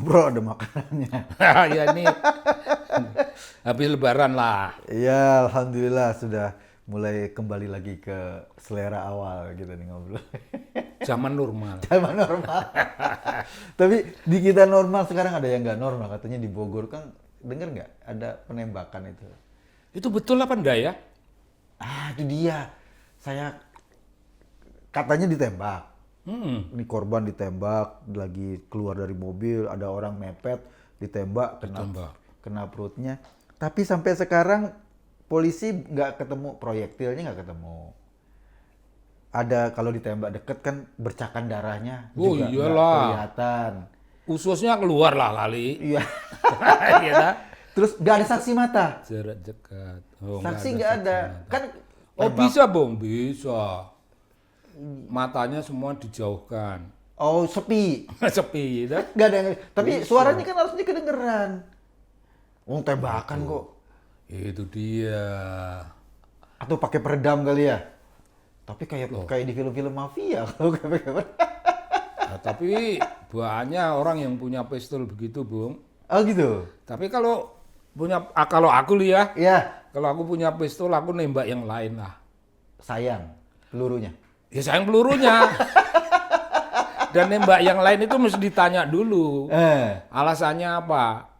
bro ada makanannya. Ya ini habis lebaran lah. Iya, alhamdulillah sudah mulai kembali lagi ke selera awal gitu nih ngobrol. Zaman normal. Zaman normal. Tapi di kita normal sekarang ada yang nggak normal, katanya di Bogor kan, denger nggak ada penembakan itu? Itu betul apa enggak ya? Ah, itu dia. Saya katanya ditembak. Ini korban ditembak, lagi keluar dari mobil, ada orang mepet, ditembak, kena perutnya. Tapi sampai sekarang polisi nggak ketemu, proyektilnya nggak ketemu. Ada kalau ditembak deket kan bercakan darahnya Oh juga nggak iyalah. kelihatan. Ususnya keluar lah kali. Iya. Iya. Terus nggak ada saksi mata. Jarak dekat. Oh, Saksi nggak ada. Kan Oh bisa Bung, bisa. Matanya semua dijauhkan. oh sepi. Sepi gitu. Nggak ada yang, tapi suaranya kan harusnya kedengeran. Oh tembakan kok. Itu dia. Atau pakai peredam kali ya? Tapi kayak di film-film mafia kalau pakai peredam. Nah, tapi banyak orang yang punya pistol begitu, Bung. Oh gitu. Tapi kalau kalau aku lihat, Iya, kalau aku punya pistol, aku nembak yang lain lah. sayang pelurunya. Ya sayang pelurunya. Dan nembak yang lain itu mesti ditanya dulu. Alasannya apa?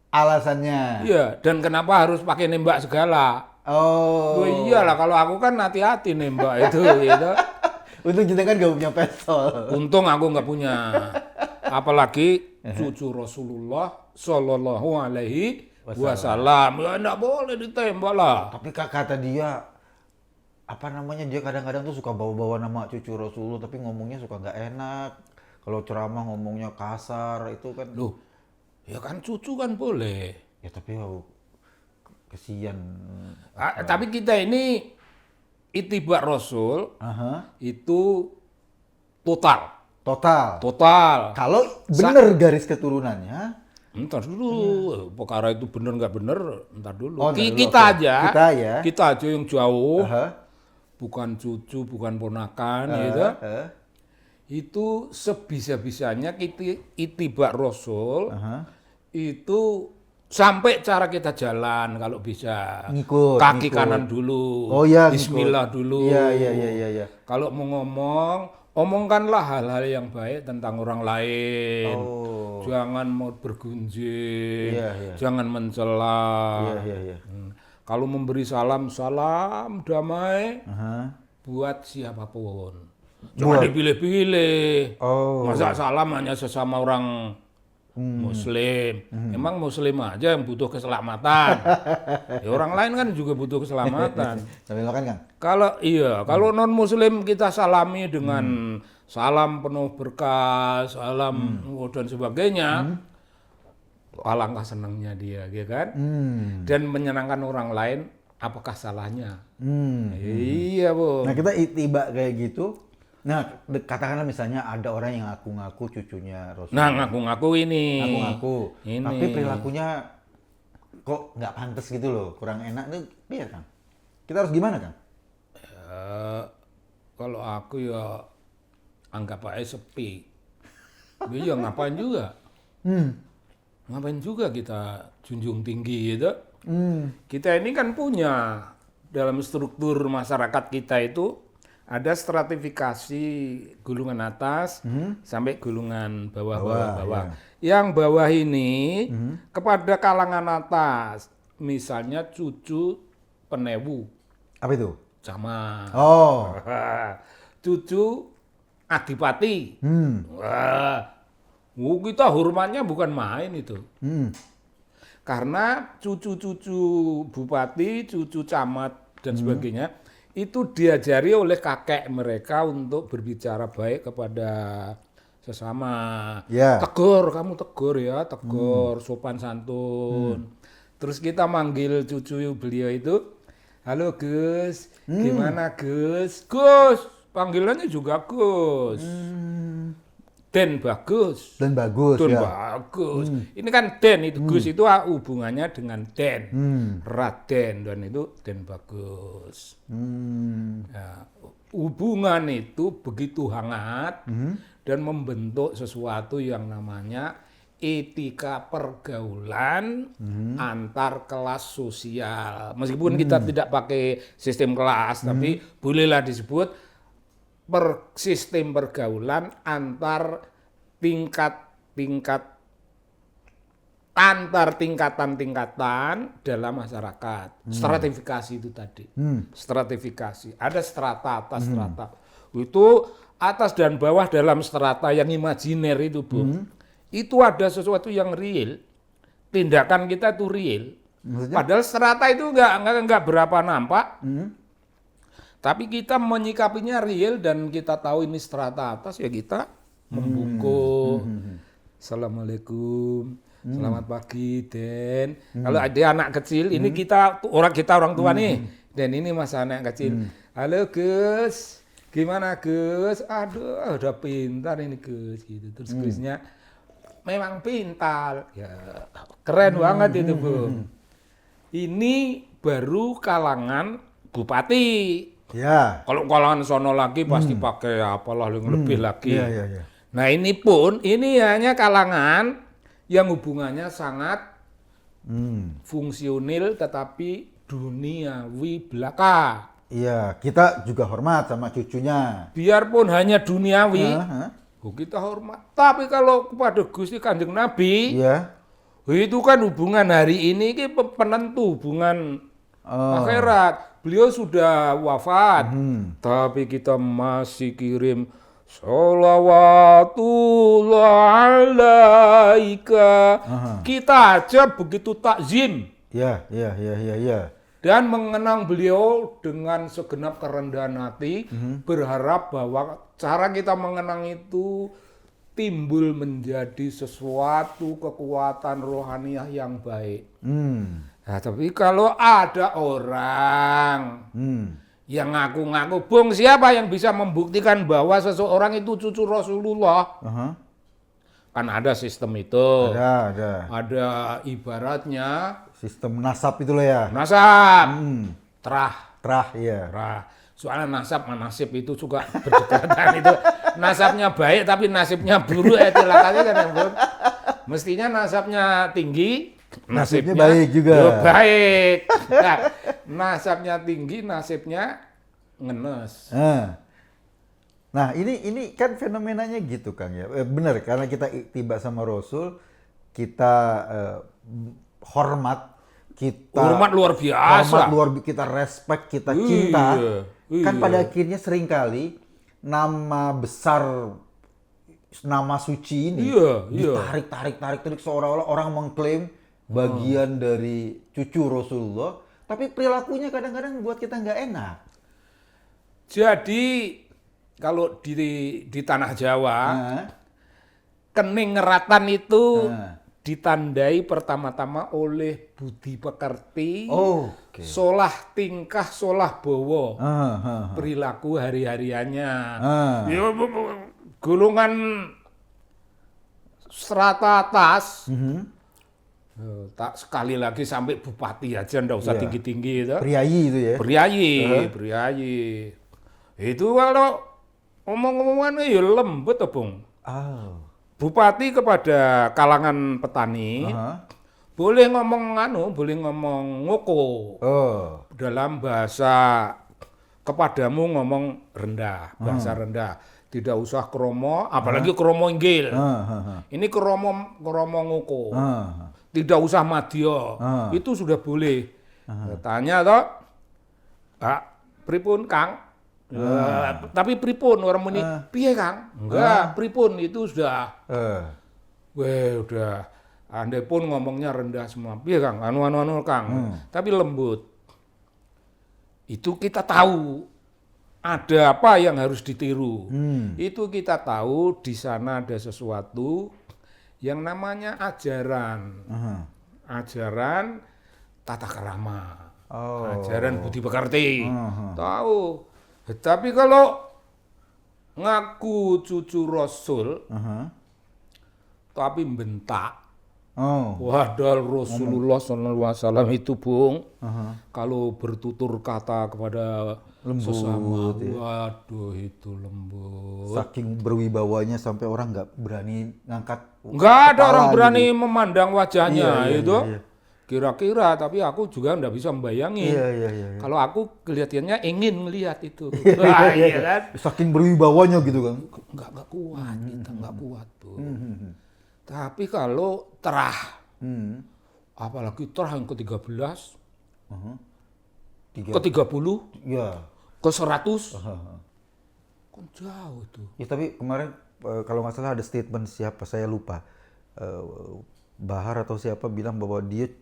Alasannya. Iya, dan kenapa harus pakai nembak segala? Oh. Oh iyalah, kalau aku kan hati-hati nembak itu, gitu. Untung kita kan gak punya pistol. Untung aku nggak punya. Apalagi cucu Rasulullah Shallallahu Alaihi Wasallam. Ya nggak boleh ditembak lah. Tapi kata dia, apa namanya, dia kadang-kadang tuh suka bawa-bawa nama cucu Rasulullah, tapi ngomongnya suka nggak enak. Kalau ceramah ngomongnya kasar, itu kan. Loh, ya kan cucu kan boleh. Ya tapi kesian. Tapi kita ini itibak Rasul itu total. Total. Kalau bener garis keturunannya. Ntar dulu, perkara itu bener nggak bener, ntar dulu. Oh, ntar dulu, Kita oke. aja, Kita ya. yang jauh, Aha. bukan cucu, bukan ponakan, gitu. Itu sebisa-bisanya kita itibak Rasul, itu sampai cara kita jalan kalau bisa. Ngikut, Kaki ngikut. kanan dulu, Oh ya, Bismillah ngikut. dulu. Iya. Kalau mau ngomong, omongkanlah hal-hal yang baik tentang orang lain. Oh. Jangan mau bergunjing, Iya. jangan mencela. Iya. Kalau memberi salam damai Aha. buat siapapun. Jangan dipilih-pilih. Oh. Masa salam hanya sesama orang Muslim. Emang Muslim aja yang butuh keselamatan. Ya, orang lain kan juga butuh keselamatan. Sambil makan Kang? Kalau non Muslim kita salami dengan salam penuh berkah, salam dan sebagainya. Alangkah senangnya dia, ya kan? Dan menyenangkan orang lain, apakah salahnya? Iya, Bu. Nah kita tiba kayak gitu. Nah katakanlah misalnya ada orang yang ngaku-ngaku cucunya Rasul. Nah, ngaku-ngaku ini. Ngaku-ngaku. Ini. Tapi perilakunya kok nggak pantas gitu loh, kurang enak. Itu biar Kang. Kita harus gimana Kang? Kalau aku ya anggap aja sepi. Iya ngapain juga? Ngapain juga kita junjung tinggi gitu? Kita ini kan punya dalam struktur masyarakat kita itu ada stratifikasi gulungan atas sampai gulungan bawah. Yang bawah ini kepada kalangan atas, misalnya cucu penewu. Apa itu? Camat. Oh. Cucu adipati. Wah, kita hormatnya bukan main itu. Karena cucu-cucu bupati, cucu camat dan sebagainya itu diajari oleh kakek mereka untuk berbicara baik kepada sesama. Tegur, kamu tegur ya, tegur, sopan santun. Terus kita manggil cucu beliau itu, halo Gus, gimana Gus? Gus, panggilannya juga Gus. Den bagus. Dan bagus Den ya. bagus. Ini kan Den, itu Gus itu hubungannya dengan Den. Raden, dan itu Den bagus. Nah, hubungan itu begitu hangat dan membentuk sesuatu yang namanya etika pergaulan antar kelas sosial. Meskipun kita tidak pakai sistem kelas, tapi bolehlah disebut sistem pergaulan antar tingkatan-tingkatan dalam masyarakat. Stratifikasi itu tadi. Stratifikasi. Ada strata atas strata. Itu atas dan bawah dalam strata yang imajiner itu, Bung. Itu ada sesuatu yang real. Tindakan kita itu real. Maksudnya? Padahal strata itu enggak berapa nampak. Tapi kita menyikapinya real dan kita tahu ini strata atas, ya kita membungkuk. Assalamualaikum. Selamat pagi, Den. Kalau ada anak kecil, ini kita orang tua nih. Dan ini mas anak kecil. Halo Gus. Gimana Gus? Aduh, udah pintar ini Gus gitu. Terus Gusnya memang pintar. Ya, keren banget itu, Bu. Ini baru kalangan bupati. Ya. Kalau kalangan sono lagi pasti pakai apalah yang lebih lagi. Iya. Nah, ini hanya kalangan yang hubungannya sangat fungsional tetapi duniawi belaka. Iya, kita juga hormat sama cucunya. Biarpun hanya duniawi, kita hormat. Tapi kalau kepada Gusti Kanjeng Nabi, Iya. itu kan hubungan hari ini penentu hubungan akhirat. Beliau sudah wafat, tapi kita masih kirim sholawatullah alaika. Kita aja begitu takzim. Iya. Dan mengenang beliau dengan segenap kerendahan hati, berharap bahwa cara kita mengenang itu timbul menjadi sesuatu kekuatan rohaniah yang baik. Nah, tapi kalau ada orang yang ngaku-ngaku, Bung, siapa yang bisa membuktikan bahwa seseorang itu cucu Rasulullah? Kan ada sistem itu. Ada. Ada ibaratnya Sistem nasab itu loh ya. nasab, Terah, iya. terah. Soalnya nasab sama nasib itu juga berdekatan itu. Nasabnya baik tapi nasibnya buruk, itu lakanya kan, Bung. Mestinya nasabnya tinggi, nasibnya baik juga. Baik. Nah, nasabnya tinggi, nasibnya ngenes. Nah, ini kan fenomenanya gitu, Kang ya. Benar, karena kita tiba sama Rasul, kita hormat luar biasa. Kita respect, kita cinta. Kan pada akhirnya seringkali nama besar, nama suci ini ditarik seolah-olah orang mengklaim bagian dari cucu Rasulullah, tapi perilakunya kadang-kadang buat kita nggak enak. Jadi kalau di tanah Jawa, keningeratan itu ditandai pertama-tama oleh budi pekerti, solah tingkah, solah bowo, perilaku hari-hariannya. Ya, golongan strata atas, tak sekali lagi sampai bupati aja, ndak usah tinggi-tinggi itu. Priayi itu ya? Priayi. Itu kalau omong-omongannya ya lembut, Bung. Bupati kepada kalangan petani boleh ngomong ngoko. Dalam bahasa kepadamu ngomong rendah, bahasa rendah. Tidak usah kromo, apalagi kromo inggil. Ini kromo ngoko. Tidak usah madya. Itu sudah boleh. Tanya toh, pripun Kang? Tapi pripun orang muni, piye Kang? Enggak, pripun itu sudah. Udah. Andai pun ngomongnya rendah semua. Piye Kang? Anu Kang. Tapi lembut. Itu kita tahu ada apa yang harus ditiru. Itu kita tahu di sana ada sesuatu yang namanya ajaran. Ajaran tata krama. Ajaran budi pekerti. Tahu. Tapi kalau ngaku cucu Rasul, tapi bentak, padahal Rasulullah SAW itu, Bung, kalau bertutur kata kepada Lembut, ya. Waduh, itu lembut. Saking berwibawanya sampai orang nggak berani ngangkat Nggak ada kepala orang berani gitu. memandang wajahnya Iya, itu. iya. Kira-kira, tapi aku juga nggak bisa membayangin. Iya. Kalau aku kelihatannya ingin melihat itu. Wah, iya kan? Saking berwibawanya gitu kan. Nggak kuat, kita nggak kuat, Bu. Tapi kalau terah, apalagi terah yang ke-13, ke-30, Iya. ke-100, kan jauh tuh. Ya tapi kemarin kalau nggak salah ada statement siapa saya lupa. Bahar atau siapa bilang bahwa dia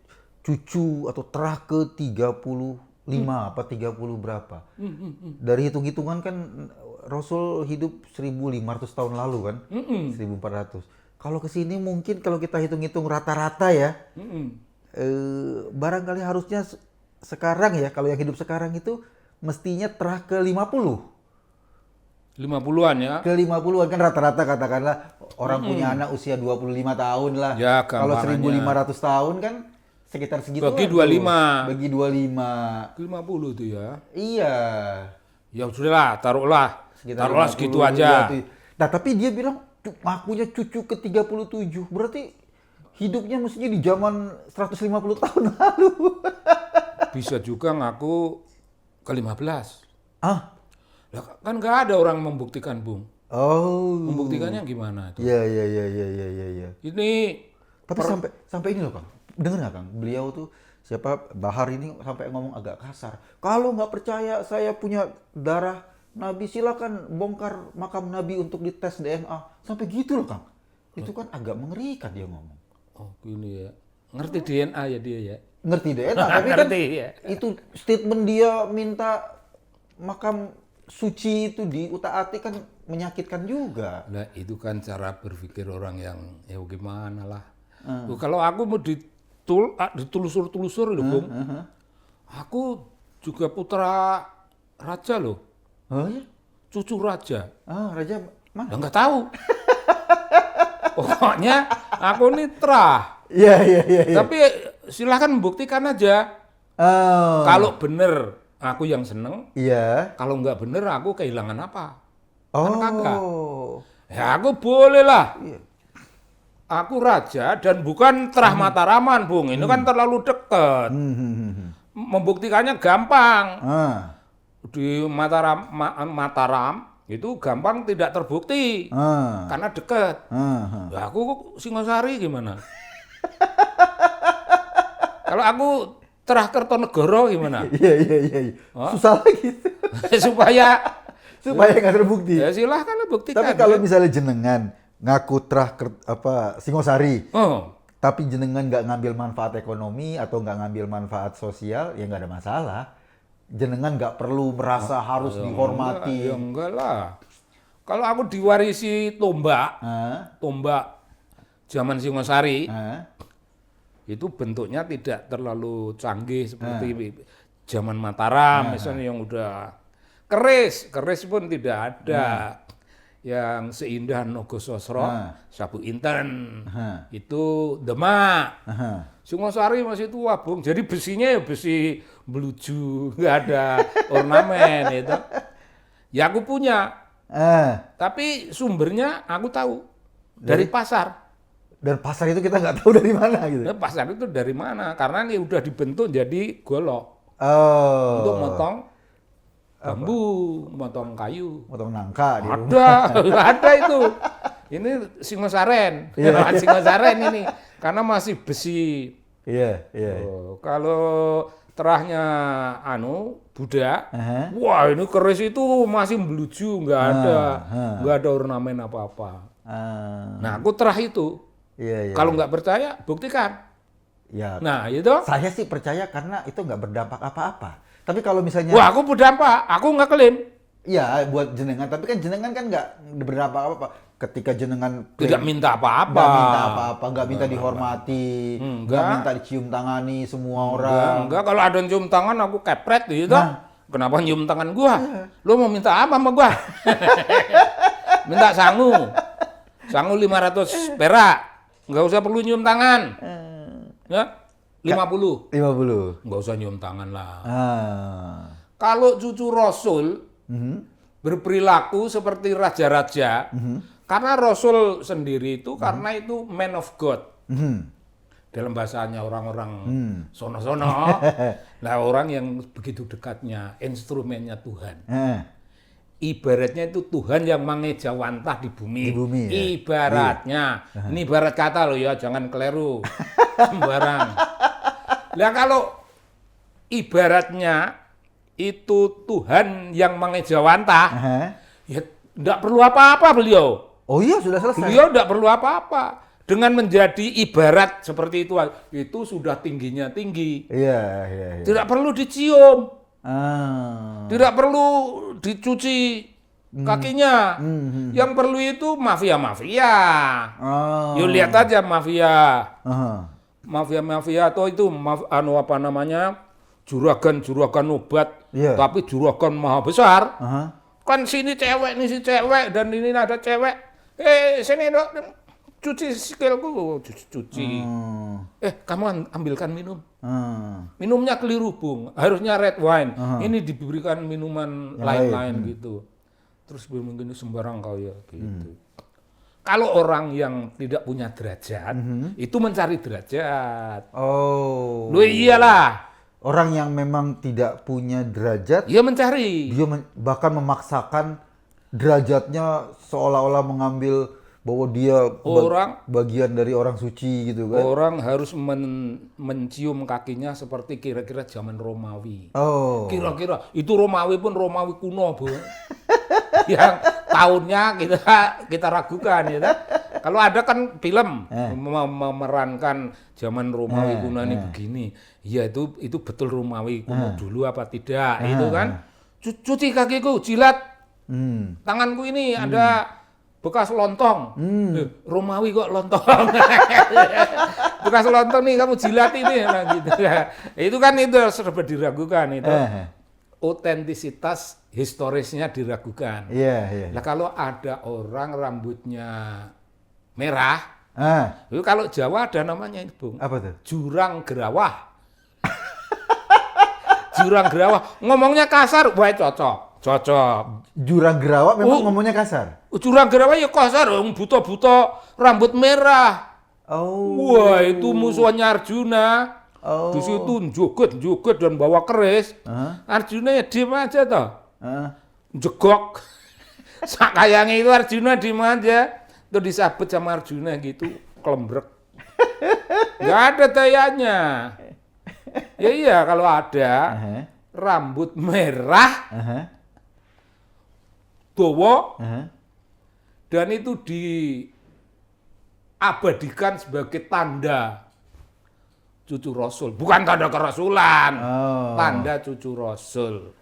cucu atau terah ke 35 apa 30 berapa. Dari hitung-hitungan kan Rasul hidup 1500 tahun lalu kan. 1400. Kalau ke sini mungkin kalau kita hitung-hitung rata-rata ya. Barangkali harusnya sekarang ya kalau yang hidup sekarang itu mestinya terah ke 50. 50-an ya. Ke 50-an kan rata-rata katakanlah orang punya anak usia 25 tahun lah. Ya, kalau gampangannya. 1500 tahun kan sekitar segitu. Bagi lah tuh. 25. Bagi 25. 50 itu ya. Iya. Ya sudahlah, taruhlah Sekitar segitu 50, aja. ya, nah, tapi dia bilang ngakunya cucu ke 37. Berarti hidupnya mestinya di zaman 150 tahun lalu. Bisa juga ngaku ke 15. Ah. Lah, kan nggak ada orang membuktikan, Bung. Oh. Membuktikannya gimana itu? Iya. Ini Tapi sampai ini loh Kang, dengar nggak Kang? Beliau tuh siapa Bahar ini sampai ngomong agak kasar. Kalau nggak percaya saya punya darah Nabi silakan bongkar makam Nabi untuk dites DNA. Sampai gitu loh Kang. Itu kan agak mengerikan dia ngomong. oh gini ya. Ngerti DNA ya dia ya. Ngerti DNA tapi kan Ngerti ya. itu statement dia minta makam suci itu diutaati kan menyakitkan juga. Nah, itu kan cara berpikir orang yang ya gimana lah. Tuh, kalau aku mau ditelusur-telusur loh, Bung. Aku juga putra raja loh. Oh ya? Cucu raja. Ah, Raja mana? Lah nggak tahu. Pokoknya aku ini terah. Iya. Tapi silahkan membuktikan aja. Oh. Kalau bener aku yang seneng, Iya. kalau nggak bener aku kehilangan apa? Oh. Kan kagak. Ya aku boleh lah. Iya. Aku raja dan bukan terah Mataraman, Bung. Ini kan terlalu dekat. Membuktikannya gampang. Ah. Di Mataram itu gampang tidak terbukti karena dekat. Ya aku Singosari gimana? Kalau aku terah Kertonegoro gimana? Iya. Susah lagi. supaya Supaya nggak terbukti. ya silahkan buktikan. Tapi kalau misalnya jenengan ngaku terah Singosari, tapi jenengan nggak ngambil manfaat ekonomi atau nggak ngambil manfaat sosial, ya nggak ada masalah. Jenengan nggak perlu merasa harus dihormati. Ya enggak lah. Kalau aku diwarisi tombak zaman Singosari, itu bentuknya tidak terlalu canggih seperti zaman Mataram, misalnya yang udah keris pun tidak ada. Yang seindah Nogososro, Sabu Inten, itu Demak. Singosari masih tua, Bung. Jadi besinya ya besi beluju, nggak ada ornamen itu. Ya aku punya, tapi sumbernya aku tahu dari pasar. Dan pasar itu kita nggak tahu dari mana gitu. Nah, pasar itu dari mana? Karena ini udah dibentuk jadi golok untuk motong bambu, motong kayu. Motong nangka di rumah. Ada itu. Ini Singosaren, Singosaren ini karena masih besi. Iya. Kalau terahnya Buddha, wah ini keris itu masih meluju, nggak ada ornamen apa-apa. Nah aku terah itu. Iya. Kalau nggak percaya, buktikan. Ya. Nah itu. Saya sih percaya karena itu nggak berdampak apa-apa. Tapi kalau misalnya, Wah aku berdampak, aku nggak klaim. iya buat jenengan, tapi kan jenengan kan nggak berdampak apa-apa. Ketika jenengan Tidak minta apa-apa. nggak minta apa-apa, nggak minta dihormati, nggak minta dicium tangani semua orang. Enggak, kalau ada cium tangan aku kepret gitu. Kenapa nyium tangan gua? Lu mau minta apa sama gua? Minta sangu. Sangu 500 perak. Nggak usah perlu nyium tangan. Ya, 50. 50. Nggak usah nyium tangan lah. kalau cucu Rasul berperilaku seperti raja-raja, karena Rasul sendiri itu karena itu man of God. Dalam bahasanya orang-orang sono-sono, nah orang yang begitu dekatnya, instrumennya Tuhan. Ibaratnya itu Tuhan yang mangejawantah di bumi. Ya? Ibaratnya, ini ibarat kata loh ya, jangan keliru, sembarang. Nah kalau ibaratnya itu Tuhan yang mangejawantah, ya tidak perlu apa-apa beliau. Oh iya, sudah selesai. Beliau tidak perlu apa-apa. Dengan menjadi ibarat seperti itu sudah tingginya tinggi. Iya. Tidak perlu dicium. Tidak perlu dicuci kakinya. Yang perlu itu mafia-mafia. Yuk lihat aja mafia. Mafia-mafia atau itu juragan obat, tapi juragan maha besar. Kan sini cewek, nih si cewek, dan ini ada cewek. Sini dok, cuci sikilku, cuci. Kamu ambilkan minum. Minumnya keliru, Bung. Harusnya red wine. Ini diberikan minuman lain-lain gitu. Terus mungkin sembarang kau ya gitu. Kalau orang yang tidak punya derajat, itu mencari derajat. Oh. Loh iyalah. Orang yang memang tidak punya derajat, dia mencari. Dia bahkan memaksakan derajatnya seolah-olah mengambil bahwa dia bagian dari orang suci gitu kan. Orang harus mencium kakinya seperti kira-kira zaman Romawi. Oh. Kira-kira itu Romawi pun Romawi kuno, Bu. Yang tahunnya kita ragukan ya. Kalau ada kan film memerankan zaman Romawi kuno ini begini. Ya itu betul Romawi kuno dulu apa tidak? Itu kan cuci kakiku, jilat. Tanganku ini ada bekas lontong. Romawi kok lontong. Bekas lontong nih kamu jilat ini nah, gitu. Itu kan itu serba diragukan itu. Otentisitas historisnya diragukan. Nah kalau ada orang rambutnya merah, itu kalau Jawa ada namanya itu, Bung. Apa tuh? Jurang gerawah. Jurang gerawah. Ngomongnya kasar, wah cocok. Jurang gerawah memang ngomongnya kasar? Jurang gerawah ya kasar, buta-buta rambut merah. Oh. Wah itu musuhnya Arjuna. Di situ joget dan bawa keris. Arjuna ya diem aja toh. Jegok. Sakayangnya itu Arjuna diem aja. Terus disabet sama Arjuna gitu, kelembrek. Gak ada dayanya. Ya iya kalau ada rambut merah, bawa, dan itu diabadikan sebagai tanda cucu Rasul. Bukan tanda kerasulan, tanda cucu Rasul.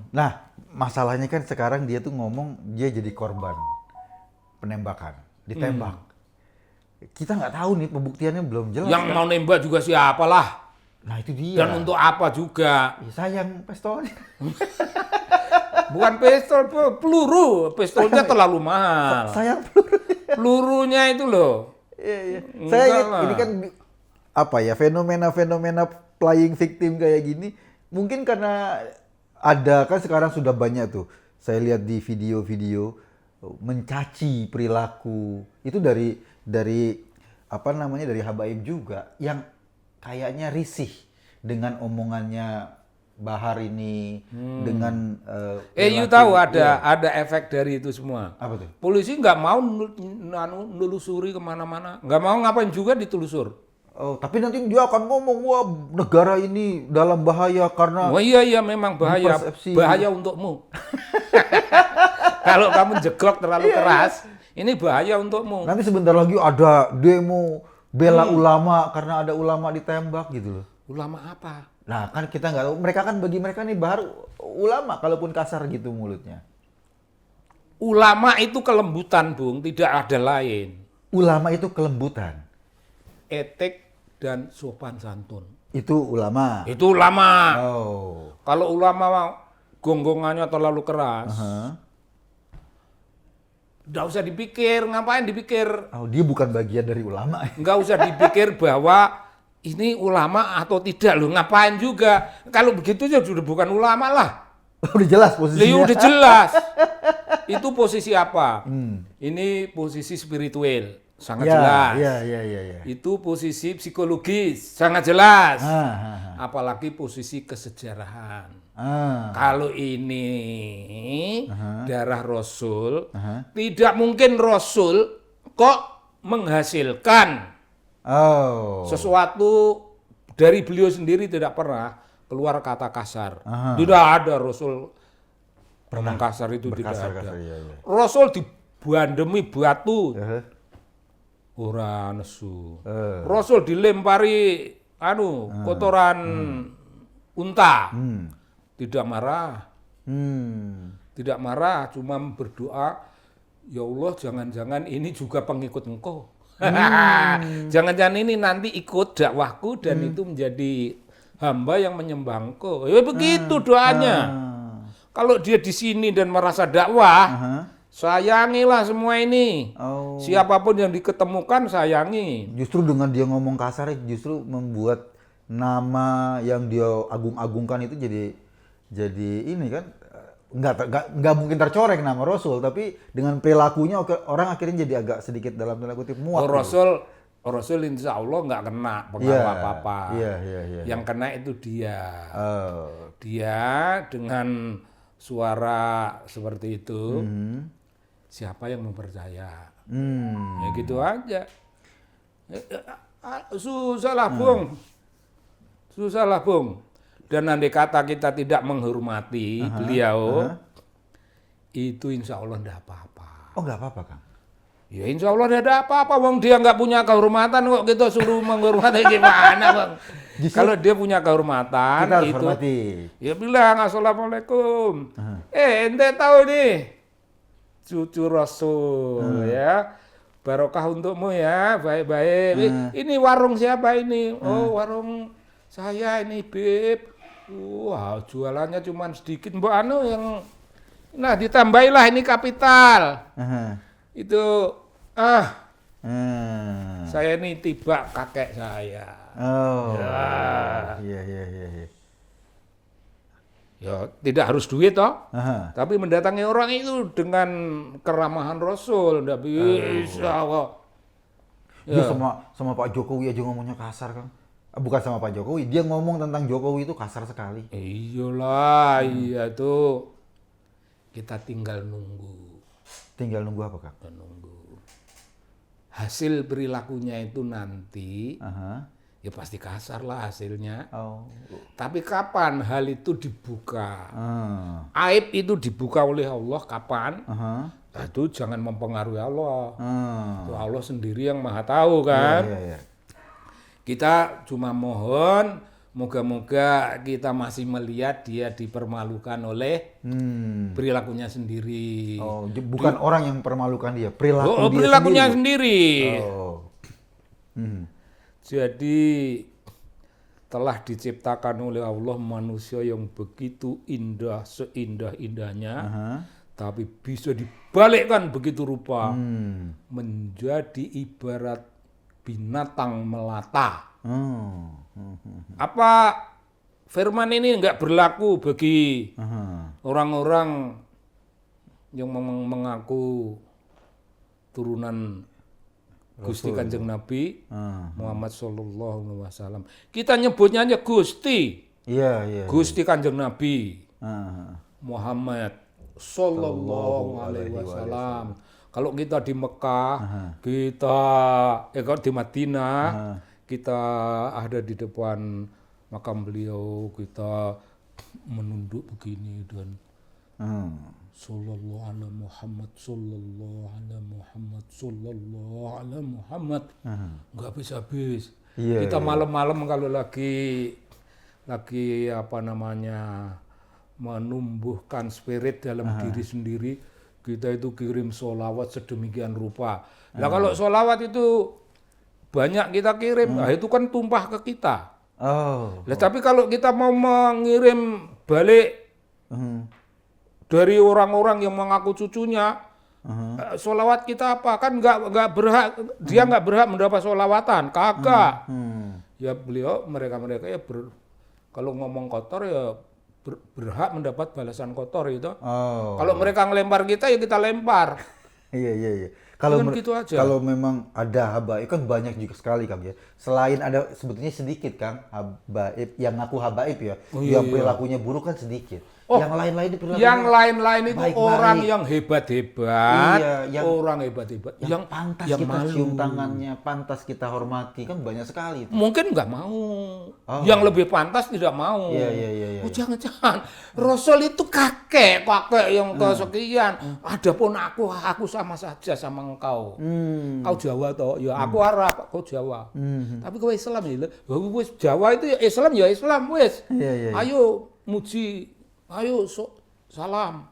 Nah, masalahnya kan sekarang dia tuh ngomong dia jadi korban penembakan, ditembak. Kita nggak tahu nih, pembuktiannya belum jelas. Yang mau nembak juga siapalah. Nah itu dia. Dan untuk apa juga? Ya, sayang pistolnya. Bukan pistol, peluru. Pistolnya terlalu mahal. Sayang peluru. Pelurunya itu loh. Iya. Saya ingat, ini kan apa ya, fenomena-fenomena playing victim kayak gini. Mungkin karena ada kan sekarang sudah banyak tuh. Saya lihat di video-video mencaci perilaku itu dari apa namanya, dari habaib juga yang kayaknya risih dengan omongannya Bahar ini dengan you tahu ada efek dari itu semua. Apa tuh? Polisi nggak mau nelusuri kemana-mana, nggak mau ngapain juga ditelusur. Oh, tapi nanti dia akan ngomong, wah negara ini dalam bahaya karena. Wah iya memang bahaya, bahaya untukmu. Kalau kamu jeglok terlalu keras, ini bahaya untukmu. Nanti sebentar lagi ada demo bela ulama karena ada ulama ditembak gitu loh. Ulama apa? Nah kan kita nggak tahu, mereka kan bagi mereka nih Bahar ulama kalaupun kasar gitu mulutnya. Ulama itu kelembutan, Bung, tidak ada lain. Ulama itu kelembutan. Etik dan sopan santun. Itu ulama. Itu ulama. Oh. Kalau ulama gonggongannya terlalu keras, nggak usah dipikir, ngapain dipikir? Oh, dia bukan bagian dari ulama. Nggak usah dipikir bahwa ini ulama atau tidak loh, ngapain juga? Kalau begitu ya sudah bukan ulama lah. Udah jelas posisinya. Udah jelas. Itu posisi apa? Ini posisi spiritual, sangat jelas. Iya. Itu posisi psikologis, sangat jelas. Apalagi posisi kesejarahan. Kalau ini darah Rasul, tidak mungkin Rasul kok menghasilkan sesuatu dari beliau sendiri, tidak pernah keluar kata kasar. Tidak ada Rasul ngomong kasar, itu tidak ada. Iya. Rasul dibandemi batu, ora nesu. Rasul dilempari kotoran unta, tidak marah. Tidak marah, cuma berdoa, ya Allah jangan-jangan ini juga pengikut engkau. Jangan-jangan ini nanti ikut dakwahku dan itu menjadi hamba yang menyembah engkau. Ya begitu doanya. Kalau dia di sini dan merasa dakwah, sayangilah semua ini. Siapapun yang diketemukan sayangi. Justru dengan dia ngomong kasar justru membuat nama yang dia agung-agungkan itu jadi ini kan nggak mungkin tercoreng nama Rasul, tapi dengan perilakunya orang akhirnya jadi agak sedikit dalam tanda kutip muak. Rasul insya Allah nggak kena pengaruh apa-apa. Iya. Yang kena itu dia. Dia dengan suara seperti itu, siapa yang mempercaya? Ya gitu aja. Susah lah, Bung. Dan andai kata kita tidak menghormati beliau, itu insya Allah tidak apa-apa. Oh, nggak apa-apa, Kang? Ya insya Allah tidak ada apa-apa. Wong dia nggak punya kehormatan kok kita suruh menghormati gimana, Bang? Kalau dia punya kehormatan, kita harus itu hormati. Ya bilang assalamualaikum. Ente tahu nih, cucu Rasul ya. Barokah untukmu ya, baik-baik. Ini warung siapa ini? Oh, warung saya ini, Beb. Wah, jualannya cuma sedikit. Mbak yang ditambahilah ini kapital. Itu saya ini tiba kakek saya. Iya. Ya, tidak harus duit toh. Tapi mendatangi orang itu dengan keramahan Rasul, enggak bisa kok. Dia sama Pak Jokowi aja ngomongnya kasar, Kang. Bukan sama Pak Jokowi, dia ngomong tentang Jokowi itu kasar sekali. Iyalah, iya itu kita tinggal nunggu. Tinggal nunggu apa, Kang? Nunggu hasil perilakunya itu nanti, ya pasti kasar lah hasilnya. Tapi kapan hal itu dibuka? Aib itu dibuka oleh Allah kapan? Itu jangan mempengaruhi Allah. Itu Allah sendiri yang maha tahu kan. Iya. Kita cuma mohon, moga-moga kita masih melihat dia dipermalukan oleh perilakunya sendiri. Bukan orang yang mempermalukan dia, perilaku dia perilakunya sendiri. Jadi telah diciptakan oleh Allah manusia yang begitu indah, seindah-indahnya, tapi bisa dibalikkan begitu rupa, menjadi ibarat binatang melata. Apa firman ini enggak berlaku bagi orang-orang yang mengaku turunan Gusti Kanjeng Nabi Muhammad Sallallahu Alaihi Wasallam. Kita nyebutnya aja Gusti. Iya. Gusti Kanjeng Nabi Muhammad Sallallahu Alaihi Wasallam. Kalau kita di Mekah, kalau di Madinah, kita ada di depan makam beliau, kita menunduk begini dan Sallallahu ala Muhammad, Sallallahu ala Muhammad, Sallallahu ala Muhammad. Nggak habis-habis. Kita malam-malam kalau lagi menumbuhkan spirit dalam diri sendiri, kita itu kirim sholawat sedemikian rupa. Nah kalau sholawat itu banyak kita kirim, itu kan tumpah ke kita. Tapi kalau kita mau mengirim balik dari orang-orang yang mengaku cucunya, sholawat kita apa? Kan nggak berhak, dia nggak berhak mendapat sholawatan, kagak. ya beliau mereka ya kalau ngomong kotor ya berhak mendapat balasan kotor itu. Oh. Kalau mereka ngelempar kita ya kita lempar. Iya. Kalau gitu aja. Kalau memang ada habaib kan banyak juga sekali Kang ya. Selain ada sebetulnya sedikit Kang habaib yang ngaku habaib ya, yang perilakunya buruk kan sedikit. Yang lain-lain itu perilakunya yang lain-lain itu baik-baik. orang yang hebat-hebat, Iya, orang hebat-hebat, yang pantas yang kita malu. cium tangannya, pantas kita hormati kan banyak sekali. Mungkin nggak mau, yang lebih pantas tidak mau. Iya. Oh jangan-jangan, Rasul itu kakek yang kesekian. Adapun aku sama saja sama engkau. Kau Jawa toh, ya aku Arab, kau Jawa. Tapi kau Islam ya, wis Jawa itu ya Islam wis. Iya. Ayo muji, ayo salam,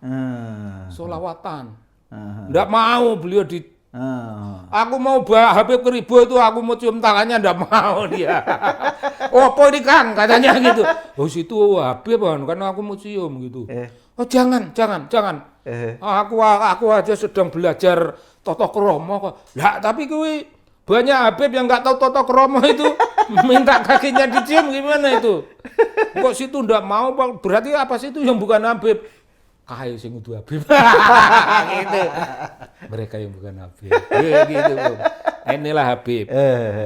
solawatan. Nggak mau beliau di. Aku mau Habib Keribo itu aku mau cium tangannya nggak mau dia. Oh apa ini Kang katanya gitu. Oh situ Habib kan aku mau cium gitu. Oh jangan. Aku aja sedang belajar tata krama kok. Lah tapi kuwi banyak Habib yang nggak tahu tata krama itu minta kakinya dicium gimana itu? Kok situ ndak mau Bang? Berarti apa sih itu yang bukan Habib? Kae sing kudu Habib. Gitu. Mereka yang bukan Habib. Gitu, Bung. Inilah Habib.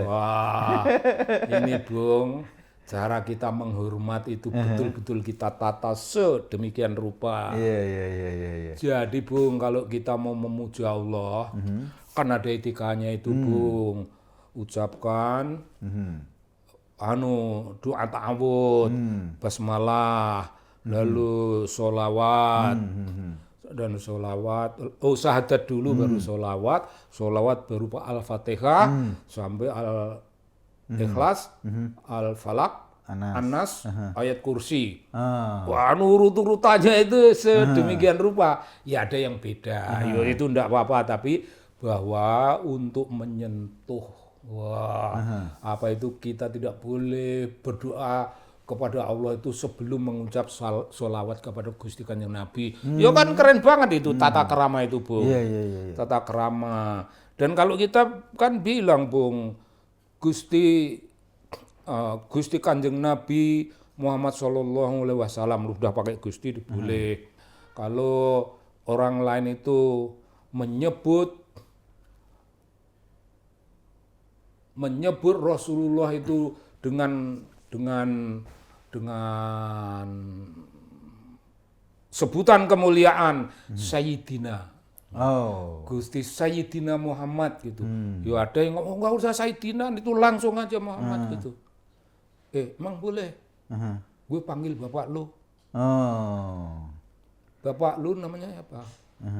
Wah. Ini, Bung, cara kita menghormat itu betul-betul kita tata sedemikian rupa. Iya. Jadi, Bung, kalau kita mau memuja Allah, kan ada etikanya itu, Bung. Ucapkan doa ta'awud, basmalah, lalu sholawat, dan sholawat, syahadat dulu baru sholawat baru Al-Fatihah, sampai Al-Ikhlas, Al-Falaq, An-Nas, ayat kursi. Wah, urut-urutannya itu sedemikian rupa. Ya ada yang beda, itu enggak apa-apa, tapi bahwa untuk menyentuh apa itu kita tidak boleh berdoa kepada Allah itu sebelum mengucap sholawat kepada Gusti Kanjeng Nabi. Ya kan keren banget itu tata krama itu, Bung. Iya. Tata krama. Dan kalau kita kan bilang, Bung, Gusti Kanjeng Nabi Muhammad Sallallahu Alaihi Wasallam udah pakai Gusti boleh. Kalau orang lain itu menyebut Rasulullah itu dengan sebutan kemuliaan Sayyidina. Gusti Sayyidina Muhammad gitu. Ya ada yang ngomong enggak usah Sayyidina, itu langsung aja Muhammad gitu. Emang boleh? Gue panggil bapak lu. Bapak lu namanya apa?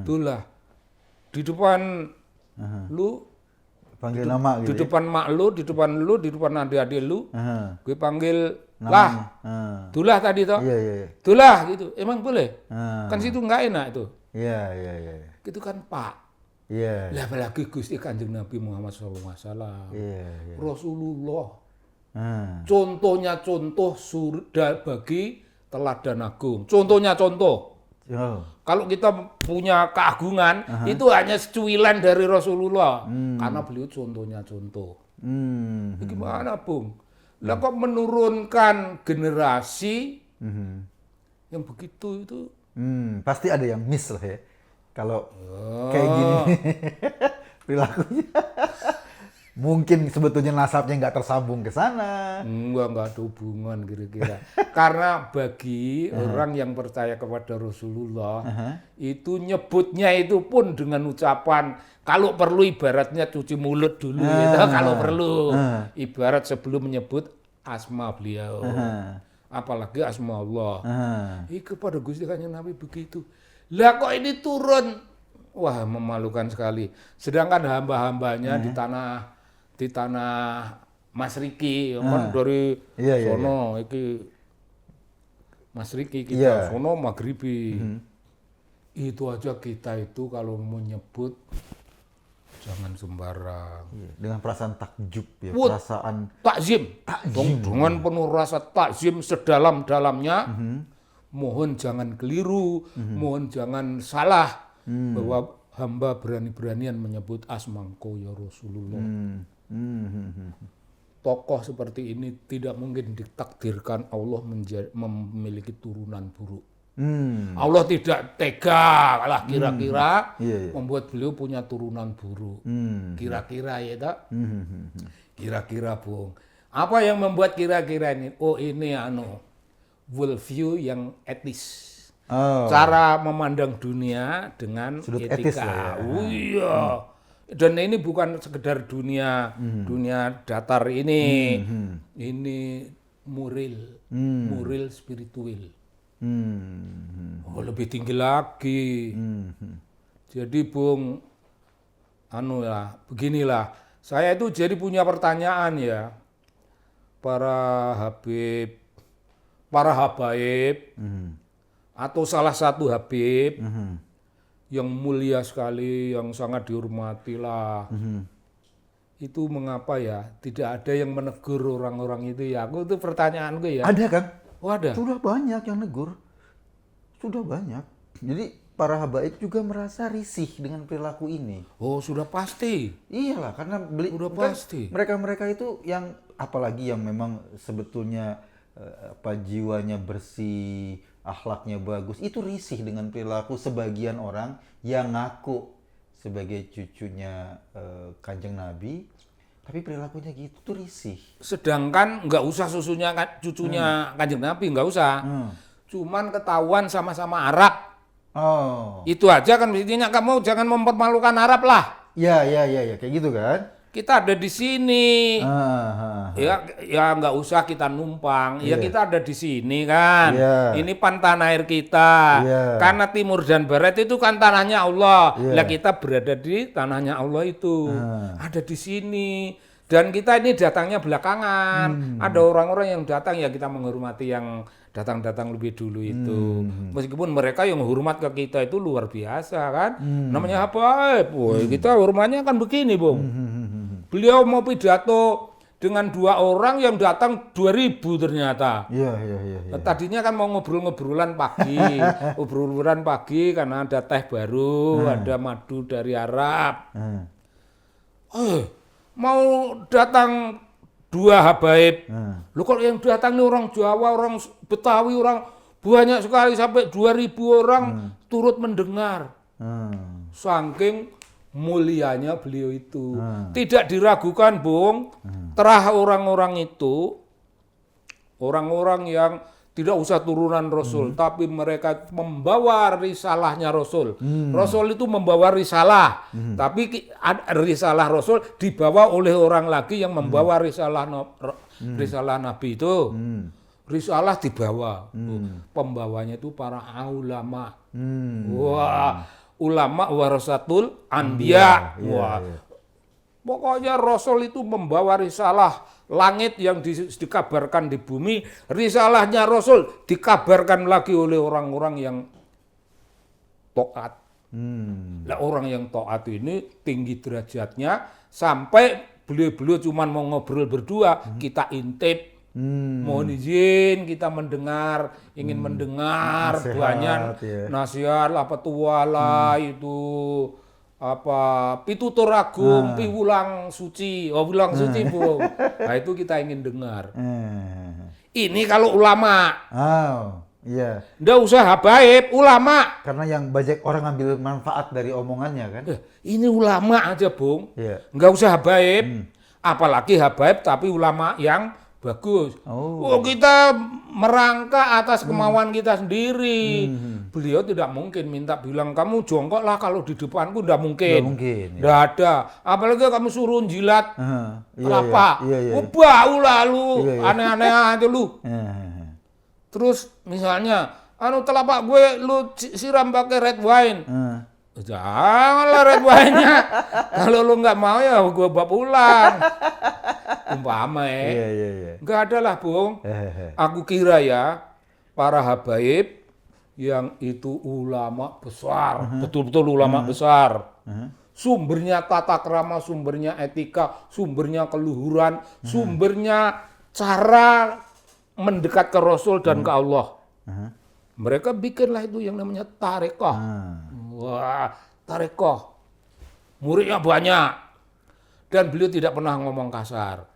Itulah. Di depan lu panggil nama gitu. Di depan mak lu, di depan adik-adik lu, gue panggil lah. Itulah tadi toh. Iya. Itulah gitu. Emang boleh? Kan situ enggak enak itu. Iya. Itu kan Pak. Iya. Lah apalagi Gusti Kanjeng Nabi Muhammad SAW. Iya. Rasulullah. Contohnya contoh surga bagi teladan agung. Contohnya contoh. Kalau kita punya keagungan, itu hanya secuilan dari Rasulullah. Karena beliau contohnya contoh. Gimana, Bung? Lah kok menurunkan generasi yang begitu itu? Pasti ada yang miss lah ya. Kalau kayak gini perilakunya. Mungkin sebetulnya nasabnya nggak tersambung ke sana. Enggak ada hubungan kira-kira. Karena bagi orang yang percaya kepada Rasulullah, itu nyebutnya itu pun dengan ucapan, kalau perlu ibaratnya cuci mulut dulu, gitu, kalau perlu. Ibarat sebelum menyebut asma beliau. Apalagi asma Allah. Kepada Gusti Kanjeng Nabi begitu. Lah kok ini turun? Wah, memalukan sekali. Sedangkan hamba-hambanya di tanah Mas Riki, kan dari sono iki Mas Riki kita sono Maghribi. Itu aja kita itu kalau mau nyebut jangan sembarang. Dengan perasaan takjub ya, perasaan takzim. Dengan penuh rasa takzim sedalam-dalamnya. Mohon jangan keliru, mohon jangan salah bahwa hamba berani-beranian menyebut asmangko ya Rasulullah. tokoh seperti ini tidak mungkin ditakdirkan Allah memiliki turunan buruk. Allah tidak tega lah kira-kira membuat beliau punya turunan buruk. Kira-kira ya tak? Kira-kira Bung. Apa yang membuat kira-kira ini? Oh ini worldview yang etis. Cara memandang dunia dengan sudut etika. etis lah ya. Oh iya. Dan ini bukan sekedar dunia datar ini. Ini moral spiritual. Oh, lebih tinggi lagi. Jadi Bung, beginilah. Saya itu jadi punya pertanyaan ya. Para habaib, atau salah satu habib yang mulia sekali, yang sangat dihormati lah. Itu mengapa ya tidak ada yang menegur orang-orang itu ya? Aku itu pertanyaanku ya. Ada kan? Oh ada. Sudah banyak yang negur. Sudah banyak. Jadi para habaib juga merasa risih dengan perilaku ini. Oh sudah pasti. Iyalah, karena Udah pasti. Mereka itu yang apalagi yang memang sebetulnya jiwanya bersih, akhlaknya bagus, itu risih dengan perilaku sebagian orang yang ngaku sebagai cucunya Kanjeng Nabi, tapi perilakunya gitu tuh risih. Sedangkan nggak usah susunya cucunya Kanjeng Nabi, nggak usah. Cuman ketahuan sama-sama Arab. Oh. Itu aja kan mestinya kamu jangan mempermalukan Arab lah. Ya, kayak gitu kan? Kita ada di sini. Ya nggak usah kita numpang. Ya kita ada di sini kan. Ini pan tanah air kita. Karena timur dan barat itu kan tanahnya Allah. Lah kita berada di tanahnya Allah itu. Ada di sini. Dan kita ini datangnya belakangan. Ada orang-orang yang datang ya kita menghormati yang datang-datang lebih dulu itu. Meskipun mereka yang hormat ke kita itu luar biasa kan. Namanya habaib. Kita hormatnya kan begini, Bung. Beliau mau pidato dengan 2 orang yang datang 2.000 ternyata. Iya. Tadinya kan mau ngobrol-ngobrolan pagi. Obrolan pagi karena ada teh baru, ada madu dari Arab. Mau datang 2 habaib. Loh kalau yang datang ini orang Jawa, orang Betawi, orang banyak sekali sampai 2.000 orang turut mendengar. Saking mulianya beliau itu. Tidak diragukan, Bung. Terah orang-orang itu, orang-orang yang tidak usah turunan Rasul, tapi mereka membawa risalahnya Rasul. Rasul itu membawa risalah, tapi risalah Rasul dibawa oleh orang lagi yang membawa risalah Nabi itu. Risalah dibawa. Pembawanya itu para ulama. Wah, ulama warasatul anbiya. Pokoknya Rasul itu membawa risalah langit yang dikabarkan di bumi, risalahnya Rasul dikabarkan lagi oleh orang-orang yang taat. Nah, orang yang taat ini tinggi derajatnya sampai beliau-beliau cuma mau ngobrol berdua, kita intip. Mohon izin kita mendengar, ingin mendengar nasihat, banyak nasihat apa tuala itu pitutur agung, piwulang suci, wulang suci Bung. Nah itu kita ingin dengar. Ini kalau ulama. Iya. Nggak usah habaib, ulama. Karena yang banyak orang ambil manfaat dari omongannya kan. Ini ulama aja Bung. Iya. Nggak usah habaib. Apalagi habaib tapi ulama yang bagus. Kita merangkak atas kemauan kita sendiri. Beliau tidak mungkin minta bilang kamu jongkok lah kalau di depanku, tidak mungkin. Tidak ada. Apalagi kamu suruh jilat kelapa. Bau lalu aneh-aneh aja lu. Terus misalnya, telapak gue lu siram pakai red wine. Janganlah red wine-nya. Kalau lu nggak mau ya gue bawa pulang. Umpama nggak ada lah Bung. Aku kira ya para habaib yang itu ulama besar, betul-betul ulama besar. Sumbernya tata krama, sumbernya etika, sumbernya keluhuran, sumbernya cara mendekat ke Rasul dan ke Allah. Mereka bikinlah itu yang namanya tarekoh. Wah, tarekoh. Muridnya banyak. Dan beliau tidak pernah ngomong kasar.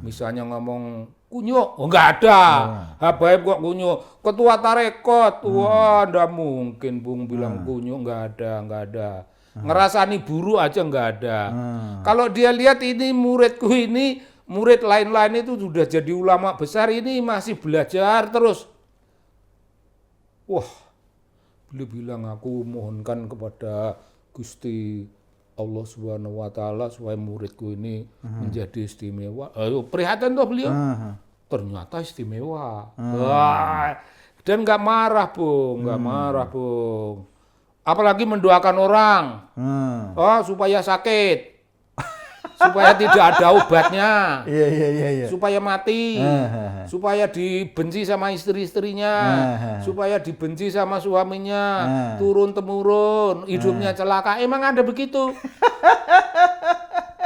Misalnya ngomong kunyuk, oh nggak ada. Habaib kok kunyuk. Ketua tarekat, wah ndak mungkin Bung bilang kunyuk, nggak ada. Ngerasani buruk aja nggak ada. Kalau dia lihat ini muridku ini, murid lain-lain itu sudah jadi ulama besar, ini masih belajar terus. Wah, beliau bilang aku mohonkan kepada Gusti Allah Subhanahu wa taala supaya muridku ini menjadi istimewa. Prihatin toh beliau. Ternyata istimewa. Wah, dan nggak marah, Bung, Apalagi mendoakan orang. Supaya sakit. Supaya tidak ada obatnya. Supaya mati. Supaya dibenci sama istri-istrinya. Supaya dibenci sama suaminya. Turun-temurun. Hidupnya celaka. Emang ada begitu.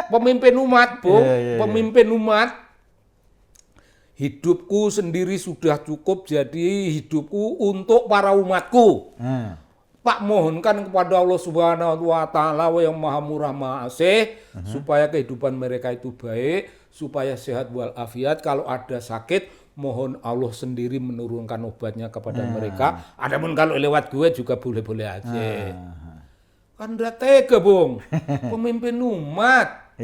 Pemimpin umat, Bung. Pemimpin umat. Hidupku sendiri sudah cukup, jadi hidupku untuk para umatku. Pak mohonkan kepada Allah Subhanahu wa taala yang Maha Murah Maha Asih supaya kehidupan mereka itu baik, supaya sehat walafiat. Kalau ada sakit, mohon Allah sendiri menurunkan obatnya kepada mereka. Adapun kalau lewat gue juga boleh-boleh aja. Kan udah tega, Bung. Pemimpin umat.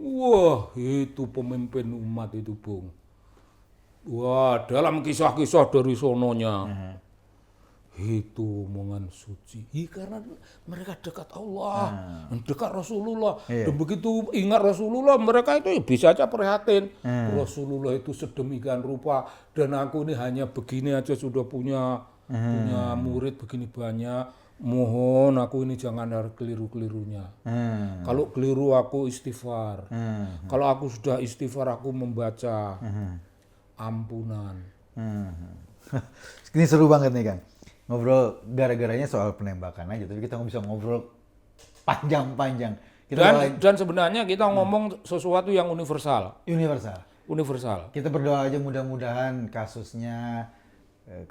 Wah, itu pemimpin umat itu, Bung. Wah, dalam kisah-kisah dari sononya. Itu omongan suci. Karena mereka dekat Allah, dekat Rasulullah. Dan begitu ingat Rasulullah, mereka itu bisa aja prihatin. Rasulullah itu sedemikian rupa, dan aku ini hanya begini aja sudah punya murid begini banyak. Mohon aku ini jangan ada keliru-kelirunya. Kalau keliru aku istighfar. Kalau aku sudah istighfar aku membaca ampunan. Ini seru banget nih, Kang. Ngobrol gara-garanya soal penembakan aja, tapi kita nggak bisa ngobrol panjang-panjang. Dan sebenarnya kita ngomong sesuatu yang universal. Universal. Kita berdoa aja mudah-mudahan kasusnya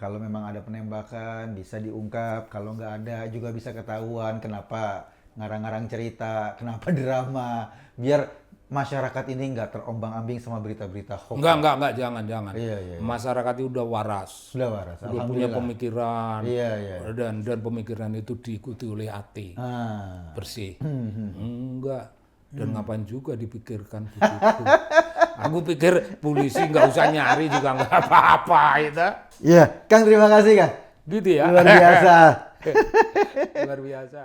kalau memang ada penembakan bisa diungkap, kalau nggak ada juga bisa ketahuan kenapa ngarang-ngarang cerita, kenapa drama, biar masyarakat ini nggak terombang-ambing sama berita-berita hoax. Enggak, jangan. Iya. Masyarakat itu udah waras. Udah punya pemikiran. Iya. Dan pemikiran itu diikuti oleh hati. Bersih. Enggak. Dan ngapain juga dipikirkan begitu. Aku pikir polisi nggak usah nyari juga nggak apa-apa itu. Iya, Kang terima kasih, Kang. Gitu ya. Luar biasa. Luar biasa.